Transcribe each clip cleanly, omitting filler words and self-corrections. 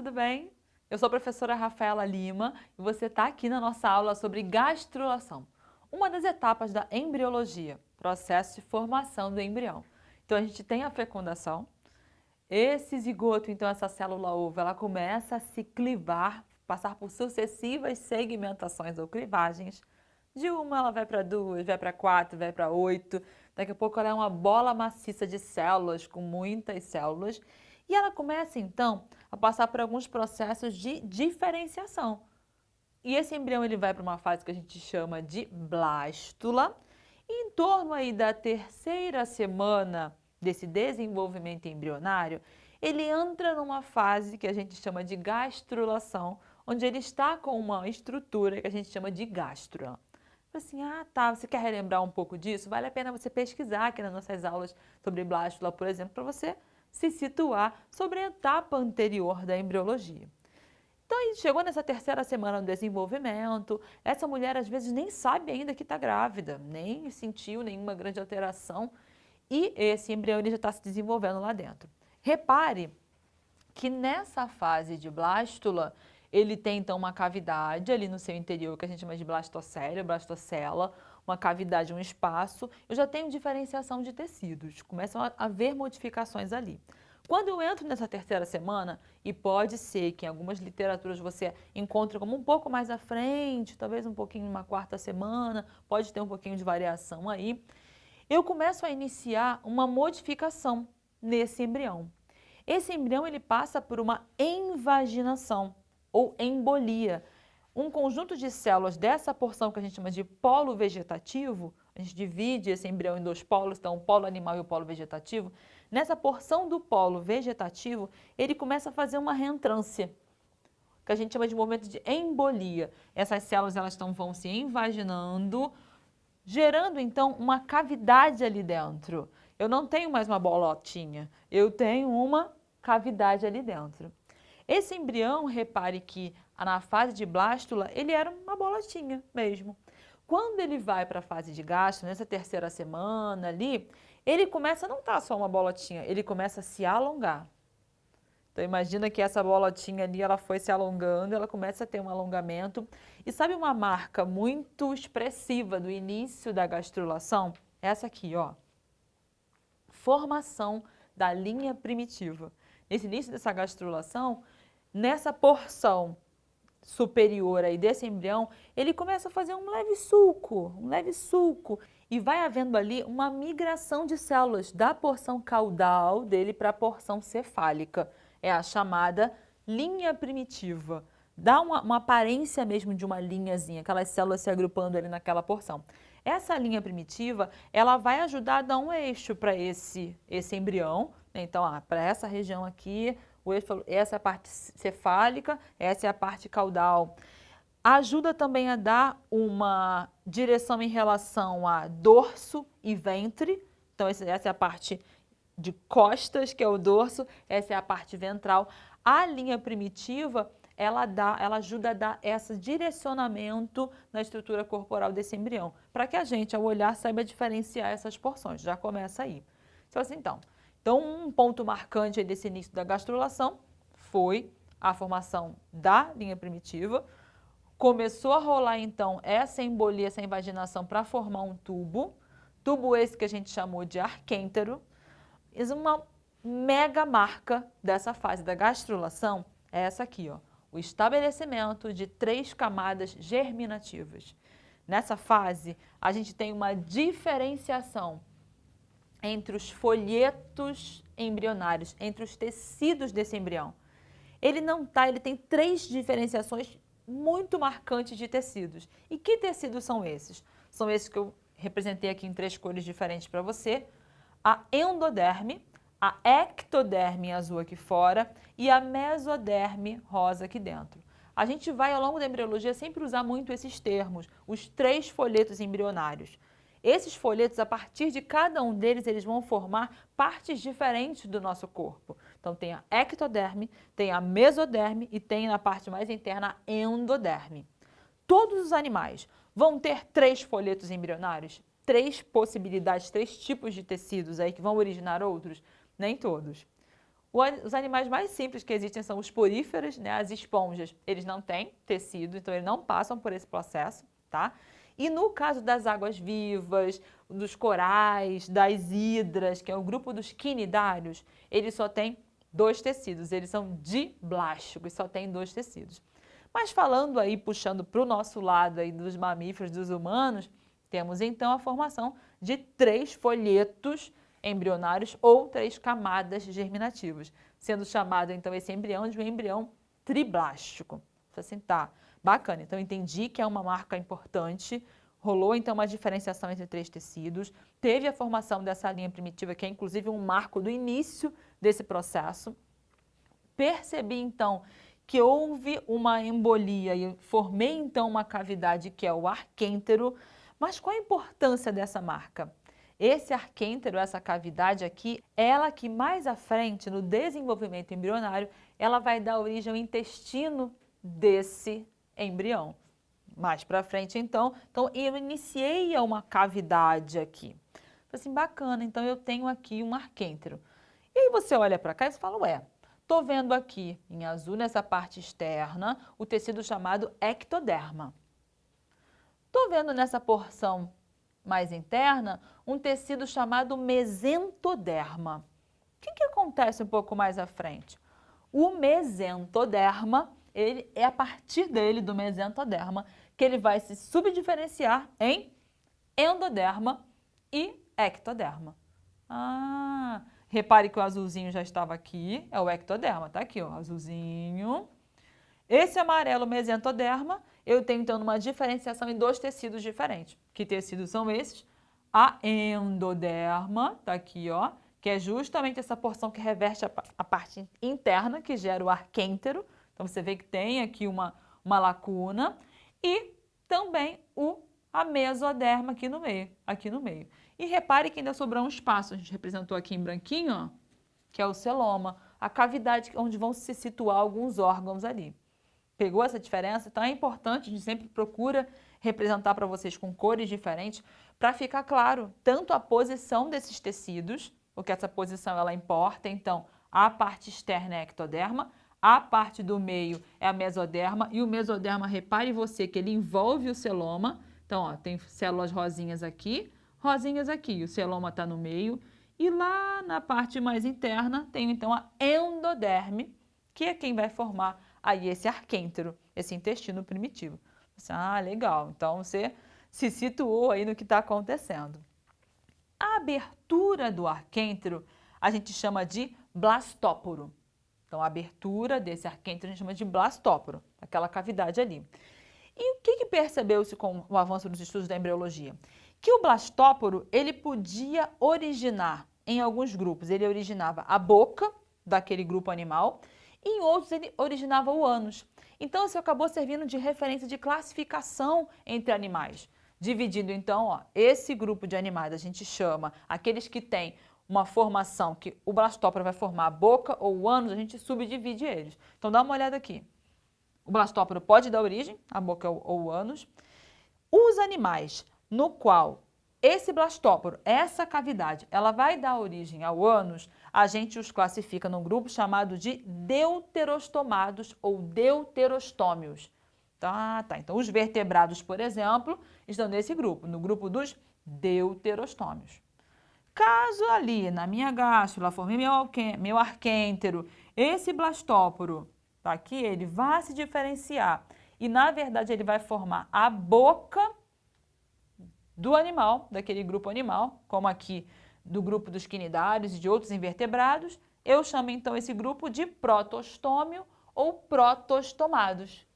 tudo bem? Eu sou a professora Rafaela Lima e você está aqui na nossa aula sobre gastrulação, uma das etapas da embriologia, processo de formação do embrião. Então a gente tem a fecundação, esse zigoto, então essa célula ovo, ela começa a se clivar, passar por sucessivas segmentações ou clivagens. De uma ela vai para duas, vai para quatro, vai para oito. Daqui a pouco ela é uma bola maciça de células, com muitas células. E ela começa então a passar por alguns processos de diferenciação. E esse embrião ele vai para uma fase que a gente chama de blástula. E em torno aí da terceira semana desse desenvolvimento embrionário, ele entra numa fase que a gente chama de gastrulação, onde ele está com uma estrutura que a gente chama de gástrula. Assim, tá, você quer relembrar um pouco disso? Vale a pena você pesquisar aqui nas nossas aulas sobre blástula, por exemplo, para você se situar sobre a etapa anterior da embriologia. Então, chegou nessa terceira semana do desenvolvimento, essa mulher às vezes nem sabe ainda que está grávida, nem sentiu nenhuma grande alteração e esse embrião ele já está se desenvolvendo lá dentro. Repare que nessa fase de blástula, ele tem então uma cavidade ali no seu interior que a gente chama de blastocélio, blastocela, uma cavidade, um espaço. Eu já tenho diferenciação de tecidos, começam a haver modificações ali. Quando eu entro nessa terceira semana, e pode ser que em algumas literaturas você encontre como um pouco mais à frente, talvez um pouquinho numa quarta semana, pode ter um pouquinho de variação aí, eu começo a iniciar uma modificação nesse embrião. Esse embrião ele passa por uma invaginação ou embolia. Um conjunto de células dessa porção que a gente chama de polo vegetativo, a gente divide esse embrião em dois polos, então o polo animal e o polo vegetativo. Nessa porção do polo vegetativo, ele começa a fazer uma reentrância, que a gente chama de movimento de embolia. Essas células elas vão se invaginando, gerando então uma cavidade ali dentro. Eu não tenho mais uma bolotinha, eu tenho uma cavidade ali dentro. Esse embrião, repare que na fase de blástula, ele era uma bolotinha mesmo. Quando ele vai para a fase de gastro, nessa terceira semana ali, ele começa a não estar só uma bolotinha, ele começa a se alongar. Então imagina que essa bolotinha ali, ela foi se alongando, ela começa a ter um alongamento. E sabe uma marca muito expressiva do início da gastrulação? Essa aqui, ó. Formação da linha primitiva. Nesse início dessa gastrulação, nessa porção superior aí desse embrião, ele começa a fazer um leve sulco, e vai havendo ali uma migração de células da porção caudal dele para a porção cefálica. É a chamada linha primitiva. Dá uma aparência mesmo de uma linhazinha, aquelas células se agrupando ali naquela porção. Essa linha primitiva, ela vai ajudar a dar um eixo para esse embrião. Então, para essa região aqui, essa é a parte cefálica, essa é a parte caudal. Ajuda também a dar uma direção em relação a dorso e ventre. Então, essa é a parte de costas, que é o dorso, essa é a parte ventral. A linha primitiva, ela ajuda a dar esse direcionamento na estrutura corporal desse embrião, para que a gente, ao olhar, saiba diferenciar essas porções. Já começa aí. Então, um ponto marcante aí desse início da gastrulação foi a formação da linha primitiva. Começou a rolar, então, essa embolia, essa invaginação para formar um tubo. Tubo esse que a gente chamou de arquêntero. Uma mega marca dessa fase da gastrulação é essa aqui, ó, o estabelecimento de 3 camadas germinativas. Nessa fase, a gente tem uma diferenciação entre os folhetos embrionários, entre os tecidos desse embrião. Ele tem 3 diferenciações muito marcantes de tecidos. E que tecidos são esses? São esses que eu representei aqui em 3 cores diferentes para você. A endoderme, a ectoderme azul aqui fora e a mesoderme rosa aqui dentro. A gente vai, ao longo da embriologia, sempre usar muito esses termos, os 3 folhetos embrionários. Esses folhetos, a partir de cada um deles, eles vão formar partes diferentes do nosso corpo. Então, tem a ectoderme, tem a mesoderme e tem na parte mais interna a endoderme. Todos os animais vão ter 3 folhetos embrionários? 3 possibilidades, 3 tipos de tecidos aí que vão originar outros? Nem todos. Os animais mais simples que existem são os poríferos, né? As esponjas, eles não têm tecido, então eles não passam por esse processo, tá? E no caso das águas-vivas, dos corais, das hidras, que é o grupo dos quinidários, eles só têm 2 tecidos, eles são diblásticos, só têm 2 tecidos. Mas falando aí, puxando para o nosso lado aí dos mamíferos, dos humanos, temos então a formação de 3 folhetos embrionários ou 3 camadas germinativas, sendo chamado então esse embrião de um embrião triblástico. Assim, tá, bacana. Então entendi que é uma marca importante, rolou então uma diferenciação entre 3 tecidos, teve a formação dessa linha primitiva, que é inclusive um marco do início desse processo. Percebi então que houve uma embolia e formei então uma cavidade que é o arquêntero. Mas qual a importância dessa marca? Esse arquêntero, essa cavidade aqui, ela que mais à frente, no desenvolvimento embrionário, ela vai dar origem ao intestino desse embrião. Mais para frente, então eu iniciei uma cavidade aqui. Assim, bacana, então eu tenho aqui um arquêntero. E aí você olha para cá e você fala, ué, tô vendo aqui em azul, nessa parte externa, o tecido chamado ectoderma. Tô vendo nessa porção mais interna um tecido chamado mesentoderma. O que acontece um pouco mais à frente? O mesentoderma, ele é a partir dele, do mesentoderma, que ele vai se subdiferenciar em endoderma e ectoderma. Ah, repare que o azulzinho já estava aqui, é o ectoderma, tá aqui, ó, azulzinho. Esse amarelo mesentoderma, eu tenho então uma diferenciação em 2 tecidos diferentes. Que tecidos são esses? A endoderma, tá aqui, ó, que é justamente essa porção que reveste a parte interna, que gera o arquêntero. Então você vê que tem aqui uma lacuna. E também a mesoderma aqui no meio, E repare que ainda sobrou um espaço, a gente representou aqui em branquinho, ó, que é o celoma, a cavidade onde vão se situar alguns órgãos ali. Pegou essa diferença? Então é importante, a gente sempre procura representar para vocês com cores diferentes, para ficar claro tanto a posição desses tecidos, porque essa posição ela importa, então a parte externa é a ectoderma, a parte do meio é a mesoderma, e o mesoderma, repare você que ele envolve o celoma, então ó, tem células rosinhas aqui, e o celoma está no meio, e lá na parte mais interna tem então a endoderme, que é quem vai formar aí esse arquêntero, esse intestino primitivo. Ah, legal. Então você se situou aí no que está acontecendo. A abertura do arquêntero a gente chama de blastóporo. Então a abertura desse arquêntero a gente chama de blastóporo, aquela cavidade ali. E o que percebeu-se com o avanço dos estudos da embriologia? Que o blastóporo ele podia originar em alguns grupos. Ele originava a boca daquele grupo animal, e em outros ele originava o ânus. Então isso acabou servindo de referência de classificação entre animais. Dividindo então, ó, esse grupo de animais a gente chama aqueles que têm uma formação que o blastóporo vai formar a boca ou o ânus, a gente subdivide eles. Então dá uma olhada aqui. O blastóporo pode dar origem à boca ou o ânus. Os animais no qual esse blastóporo, essa cavidade, ela vai dar origem ao ânus, a gente os classifica num grupo chamado de deuterostomados ou deuterostômios. Tá. Então, os vertebrados, por exemplo, estão nesse grupo, no grupo dos deuterostômios. Caso ali, na minha gástrula, formei meu arquêntero, esse blastóporo, tá aqui, ele vai se diferenciar e, na verdade, ele vai formar a boca do animal, daquele grupo animal, como aqui do grupo dos quinidários e de outros invertebrados, eu chamo então esse grupo de protostômio ou protostomados.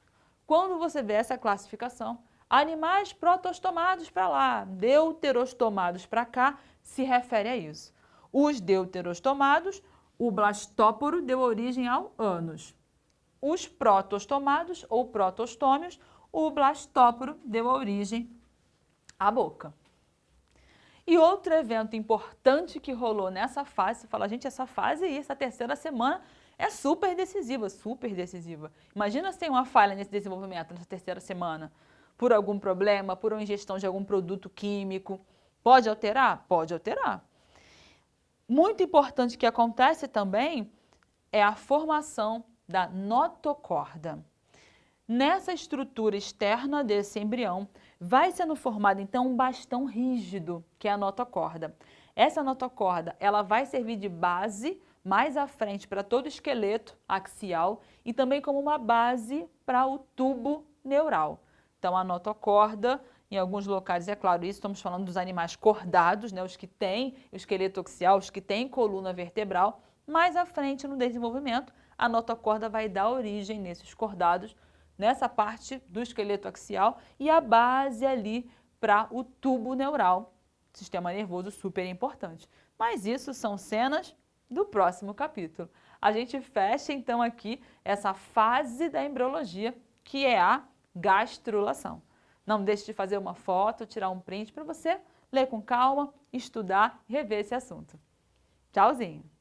Quando você vê essa classificação, animais protostomados para lá, deuterostomados para cá, se refere a isso. Os deuterostomados, o blastóporo deu origem ao ânus. Os protostomados ou protostômios, o blastóporo deu origem à boca. E outro evento importante que rolou nessa fase, você fala, gente, essa fase aí, essa terceira semana é super decisiva, super decisiva. Imagina se tem uma falha nesse desenvolvimento, nessa terceira semana, por algum problema, por uma ingestão de algum produto químico. Pode alterar? Pode alterar. Muito importante que acontece também é a formação da notocorda. Nessa estrutura externa desse embrião, vai sendo formado então um bastão rígido, que é a notocorda. Essa notocorda, ela vai servir de base mais à frente para todo o esqueleto axial e também como uma base para o tubo neural. Então, a notocorda, em alguns locais, é claro, isso estamos falando dos animais cordados, né, os que têm o esqueleto axial, os que têm coluna vertebral. Mais à frente no desenvolvimento, a notocorda vai dar origem nesses cordados, nessa parte do esqueleto axial e a base ali para o tubo neural, sistema nervoso super importante. Mas isso são cenas do próximo capítulo. A gente fecha então aqui essa fase da embriologia, que é a gastrulação. Não deixe de fazer uma foto, tirar um print para você ler com calma, estudar e rever esse assunto. Tchauzinho!